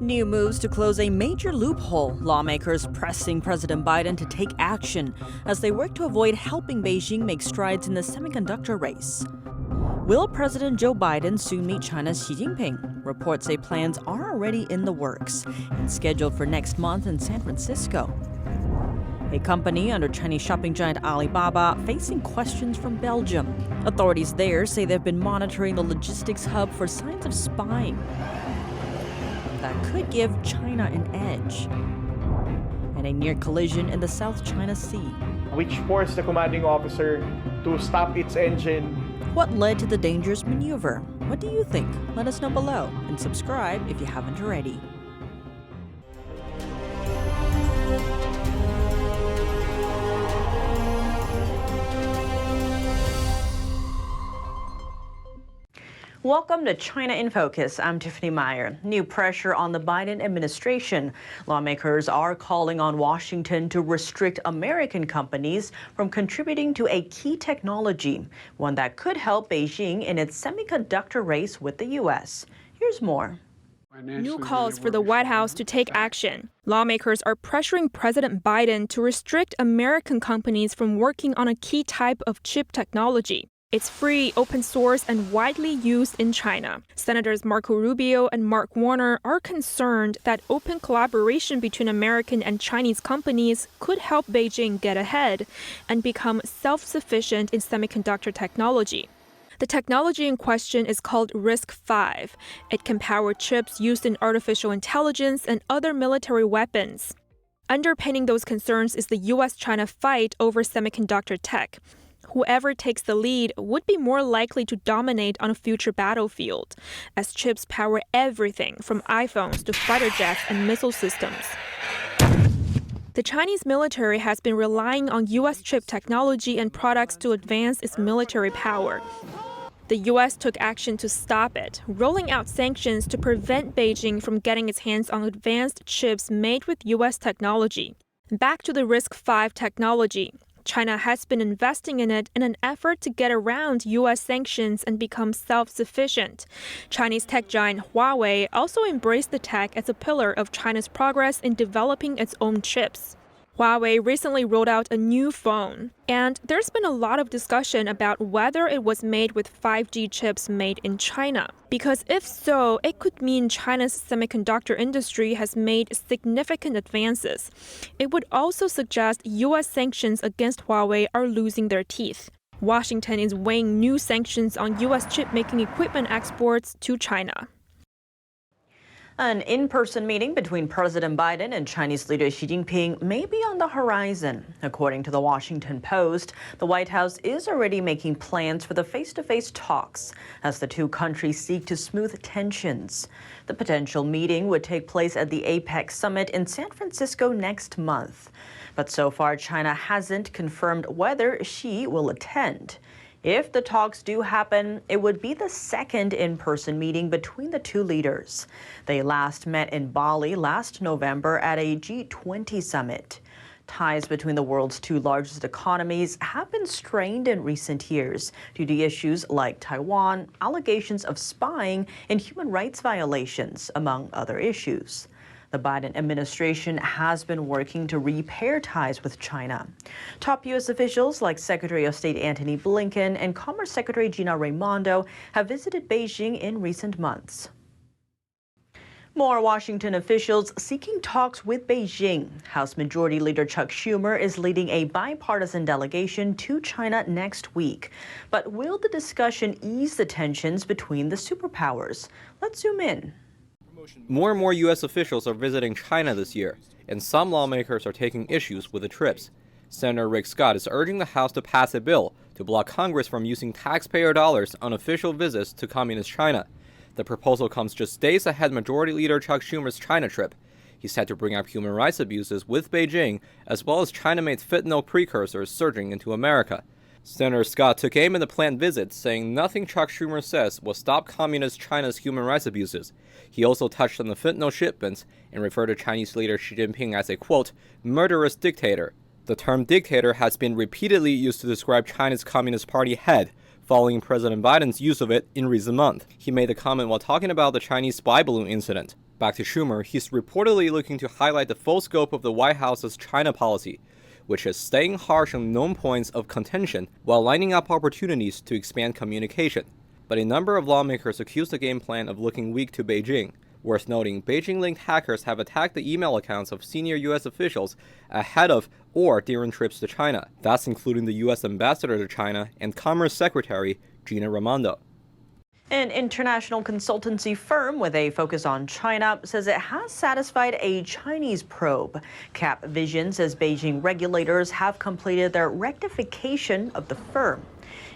New moves to close a major loophole. Lawmakers pressing President Biden to take action as they work to avoid helping Beijing make strides in the semiconductor race. Will President Joe Biden soon meet China's Xi Jinping? Reports say plans are already in the works and scheduled for next month in San Francisco. A company under Chinese shopping giant Alibaba facing questions from Belgium. Authorities there say they've been monitoring the logistics hub for signs of spying that could give China an edge. And a near collision in the South China Sea, which forced the commanding officer to stop its engine. What led to the dangerous maneuver? What do you think? Let us know below and subscribe if you haven't already. Welcome to China in Focus. I'm Tiffany Meyer. New pressure on the Biden administration. Lawmakers are calling on Washington to restrict American companies from contributing to a key technology, one that could help Beijing in its semiconductor race with the U.S. Here's more. New calls for the White House to take action. Lawmakers are pressuring President Biden to restrict American companies from working on a key type of chip technology. It's free, open source, and widely used in China. Senators Marco Rubio and Mark Warner are concerned that open collaboration between American and Chinese companies could help Beijing get ahead and become self-sufficient in semiconductor technology. The technology in question is called RISC-V. It can power chips used in artificial intelligence and other military weapons. Underpinning those concerns is the U.S.-China fight over semiconductor tech. Whoever takes the lead would be more likely to dominate on a future battlefield, as chips power everything from iPhones to fighter jets and missile systems. The Chinese military has been relying on U.S. chip technology and products to advance its military power. The U.S. took action to stop it, rolling out sanctions to prevent Beijing from getting its hands on advanced chips made with U.S. technology. Back to the RISC-V technology. China has been investing in it in an effort to get around U.S. sanctions and become self-sufficient. Chinese tech giant Huawei also embraced the tech as a pillar of China's progress in developing its own chips. Huawei recently rolled out a new phone, and there's been a lot of discussion about whether it was made with 5G chips made in China. Because if so, it could mean China's semiconductor industry has made significant advances. It would also suggest U.S. sanctions against Huawei are losing their teeth. Washington is weighing new sanctions on U.S. chip-making equipment exports to China. An in-person meeting between President Biden and Chinese leader Xi Jinping may be on the horizon. According to the Washington Post, the White House is already making plans for the face-to-face talks as the two countries seek to smooth tensions. The potential meeting would take place at the APEC summit in San Francisco next month. But so far, China hasn't confirmed whether Xi will attend. If the talks do happen, it would be the second in-person meeting between the two leaders. They last met in Bali last November at a G20 summit. Ties between the world's two largest economies have been strained in recent years due to issues like Taiwan, allegations of spying, and human rights violations, among other issues. The Biden administration has been working to repair ties with China. Top U.S. officials like Secretary of State Antony Blinken and Commerce Secretary Gina Raimondo have visited Beijing in recent months. More Washington officials seeking talks with Beijing. House Majority Leader Chuck Schumer is leading a bipartisan delegation to China next week. But will the discussion ease the tensions between the superpowers? Let's zoom in. More and more U.S. officials are visiting China this year, and some lawmakers are taking issues with the trips. Senator Rick Scott is urging the House to pass a bill to block Congress from using taxpayer dollars on official visits to Communist China. The proposal comes just days ahead of Majority Leader Chuck Schumer's China trip. He's set to bring up human rights abuses with Beijing, as well as China-made fentanyl precursors surging into America. Senator Scott took aim at the planned visit, saying nothing Chuck Schumer says will stop Communist China's human rights abuses. He also touched on the fentanyl shipments and referred to Chinese leader Xi Jinping as a, quote, murderous dictator. The term dictator has been repeatedly used to describe China's Communist Party head, following President Biden's use of it in recent months. He made the comment while talking about the Chinese spy balloon incident. Back to Schumer, he's reportedly looking to highlight the full scope of the White House's China policy, which is staying harsh on known points of contention while lining up opportunities to expand communication. But a number of lawmakers accuse the game plan of looking weak to Beijing. Worth noting, Beijing-linked hackers have attacked the email accounts of senior U.S. officials ahead of or during trips to China. That's including the U.S. ambassador to China and Commerce Secretary Gina Raimondo. An international consultancy firm with a focus on China says it has satisfied a Chinese probe. Capvision says Beijing regulators have completed their rectification of the firm.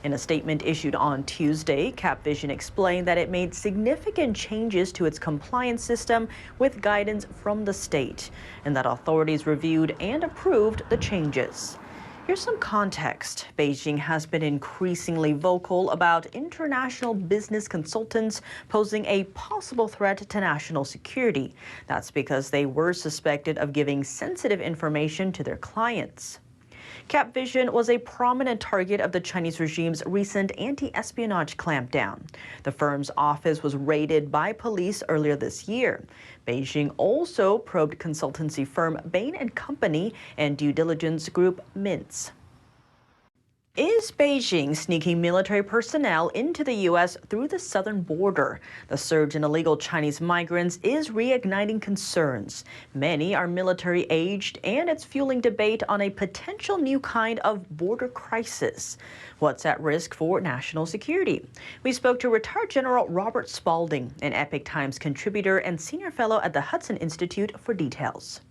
In a statement issued on Tuesday, Capvision explained that it made significant changes to its compliance system with guidance from the state, and that authorities reviewed and approved the changes. Here's some context. Beijing has been increasingly vocal about international business consultants posing a possible threat to national security. That's because they were suspected of giving sensitive information to their clients. Capvision was a prominent target of the Chinese regime's recent anti-espionage clampdown. The firm's office was raided by police earlier this year. Beijing also probed consultancy firm Bain & Company and due diligence group Mintz. Is Beijing sneaking military personnel into the U.S. through the southern border? The surge in illegal Chinese migrants is reigniting concerns. Many are military-aged, and it's fueling debate on a potential new kind of border crisis. What's at risk for national security? We spoke to retired General Robert Spalding, an Epoch Times contributor and senior fellow at the Hudson Institute, for details.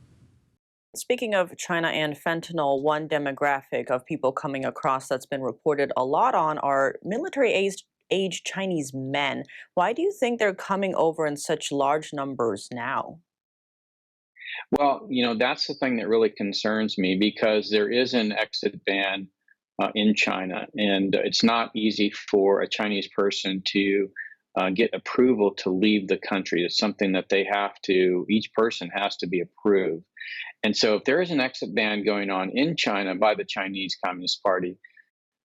Speaking of China and fentanyl, one demographic of people coming across that's been reported a lot on are military-aged Chinese men. Why do you think they're coming over in such large numbers now? Well, that's the thing that really concerns me, because there is an exit ban in China, and it's not easy for a Chinese person to get approval to leave the country. It's something that each person has to be approved. And so if there is an exit ban going on in China by the Chinese Communist Party,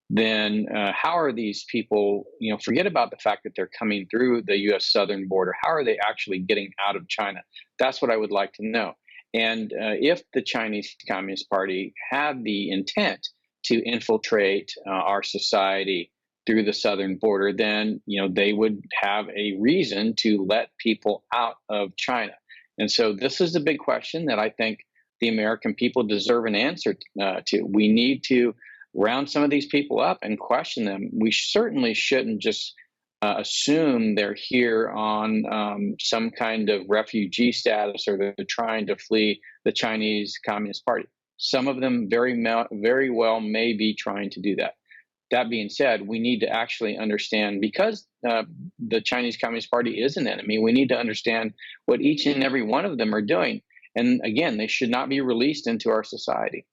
then how are these people, forget about the fact that they're coming through the U.S. southern border. How are they actually getting out of China? That's what I would like to know. And if the Chinese Communist Party had the intent to infiltrate our society through the southern border, then they would have a reason to let people out of China. And so this is the big question that I think the American people deserve an answer to. We need to round some of these people up and question them. We certainly shouldn't just assume they're here on some kind of refugee status, or they're trying to flee the Chinese Communist Party. Some of them very well may be trying to do that. That being said, we need to actually understand, because the Chinese Communist Party is an enemy, we need to understand what each and every one of them are doing. And again, they should not be released into our society.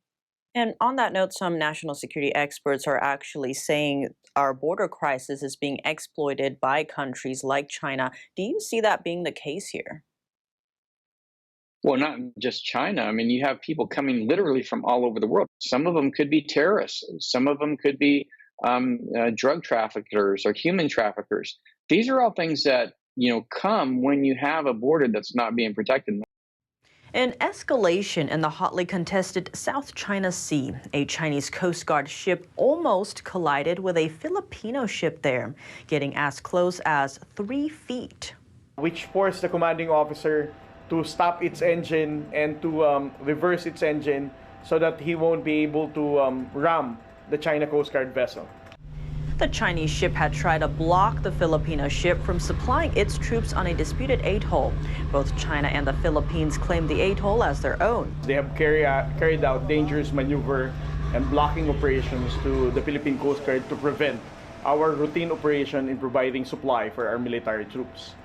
And on that note, some national security experts are actually saying our border crisis is being exploited by countries like China. Do you see that being the case here? Well, not just China. I mean, you have people coming literally from all over the world. Some of them could be terrorists. Some of them could be drug traffickers or human traffickers. These are all things that, come when you have a border that's not being protected. An escalation in the hotly contested South China Sea. A Chinese Coast Guard ship almost collided with a Filipino ship there, getting as close as 3 feet. Which forced the commanding officer to stop its engine and to reverse its engine so that he won't be able to ram the China Coast Guard vessel. The Chinese ship had tried to block the Filipino ship from supplying its troops on a disputed atoll. Both China and the Philippines claim the atoll as their own. They have carried out dangerous maneuver and blocking operations to the Philippine Coast Guard to prevent our routine operation in providing supply for our military troops.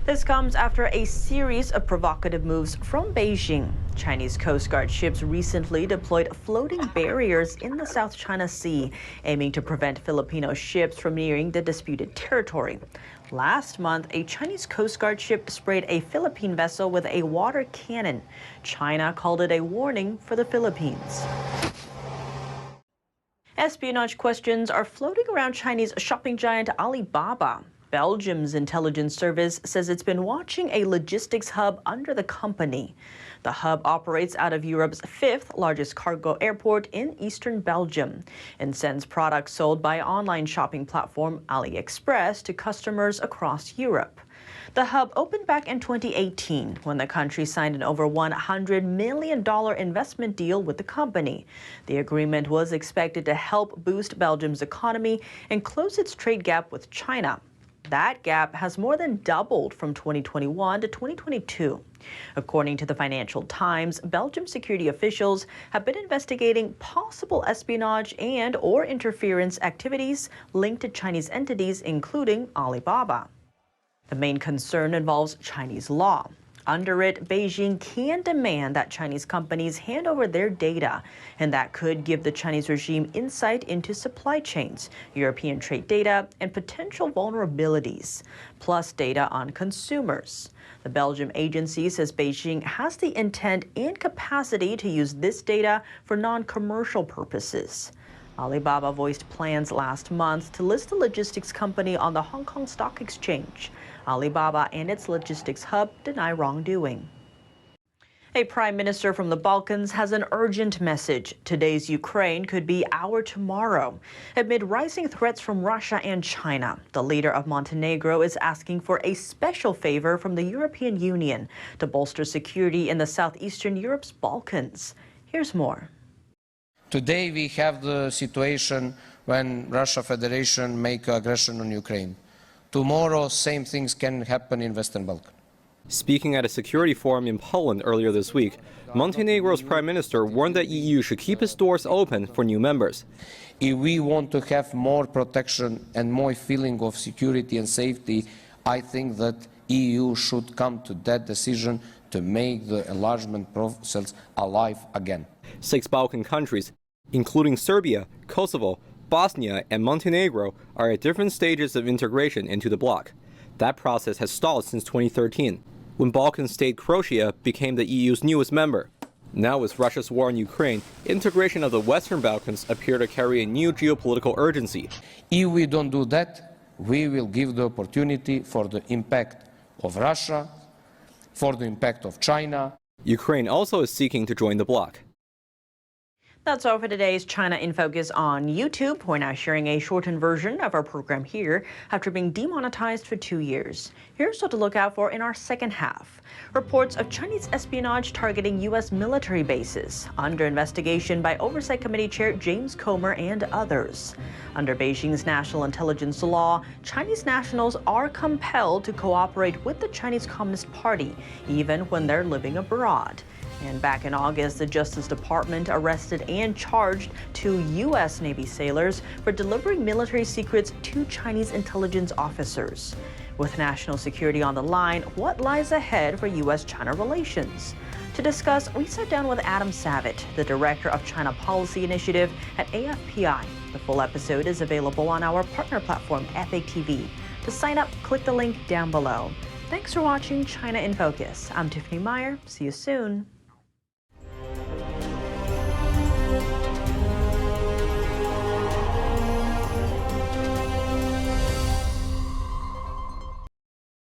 This comes after a series of provocative moves from Beijing. Chinese Coast Guard ships recently deployed floating barriers in the South China Sea, aiming to prevent Filipino ships from nearing the disputed territory. Last month, a Chinese Coast Guard ship sprayed a Philippine vessel with a water cannon. China called it a warning for the Philippines. Espionage questions are floating around Chinese shopping giant Alibaba. Belgium's intelligence service says it's been watching a logistics hub under the company. The hub operates out of Europe's fifth largest cargo airport in eastern Belgium and sends products sold by online shopping platform AliExpress to customers across Europe. The hub opened back in 2018 when the country signed an over $100 million investment deal with the company. The agreement was expected to help boost Belgium's economy and close its trade gap with China. That gap has more than doubled from 2021 to 2022. According to the Financial Times, Belgium security officials have been investigating possible espionage and/or interference activities linked to Chinese entities, including Alibaba. The main concern involves Chinese law. Under it, Beijing can demand that Chinese companies hand over their data, and that could give the Chinese regime insight into supply chains, European trade data, and potential vulnerabilities, plus data on consumers. The Belgium agency says Beijing has the intent and capacity to use this data for non-commercial purposes. Alibaba voiced plans last month to list the logistics company on the Hong Kong Stock Exchange. Alibaba and its logistics hub deny wrongdoing. A prime minister from the Balkans has an urgent message. Today's Ukraine could be our tomorrow. Amid rising threats from Russia and China, the leader of Montenegro is asking for a special favor from the European Union to bolster security in the southeastern Europe's Balkans. Here's more. Today we have the situation when Russia Federation make aggression on Ukraine. Tomorrow, same things can happen in Western Balkan. Speaking at a security forum in Poland earlier this week, Montenegro's prime minister warned that EU should keep its doors open for new members. If we want to have more protection and more feeling of security and safety, I think that EU should come to that decision to make the enlargement process alive again. 6 Balkan countries, including Serbia, Kosovo, Bosnia, and Montenegro, are at different stages of integration into the bloc. That process has stalled since 2013, when Balkan state Croatia became the EU's newest member. Now, with Russia's war in Ukraine, integration of the Western Balkans appear to carry a new geopolitical urgency. If we don't do that, we will give the opportunity for the impact of Russia, for the impact of China. Ukraine also is seeking to join the bloc. That's all for today's China in Focus on YouTube. We're now sharing a shortened version of our program here after being demonetized for 2 years. Here's what to look out for in our second half. Reports of Chinese espionage targeting U.S. military bases under investigation by Oversight Committee Chair James Comer and others. Under Beijing's national intelligence law, Chinese nationals are compelled to cooperate with the Chinese Communist Party, even when they're living abroad. And back in August, the Justice Department arrested and charged 2 U.S. Navy sailors for delivering military secrets to Chinese intelligence officers. With national security on the line, what lies ahead for U.S.-China relations? To discuss, we sat down with Adam Savitt, the Director of China Policy Initiative at AFPI. The full episode is available on our partner platform, FATV. To sign up, click the link down below. Thanks for watching China in Focus. I'm Tiffany Meyer. See you soon.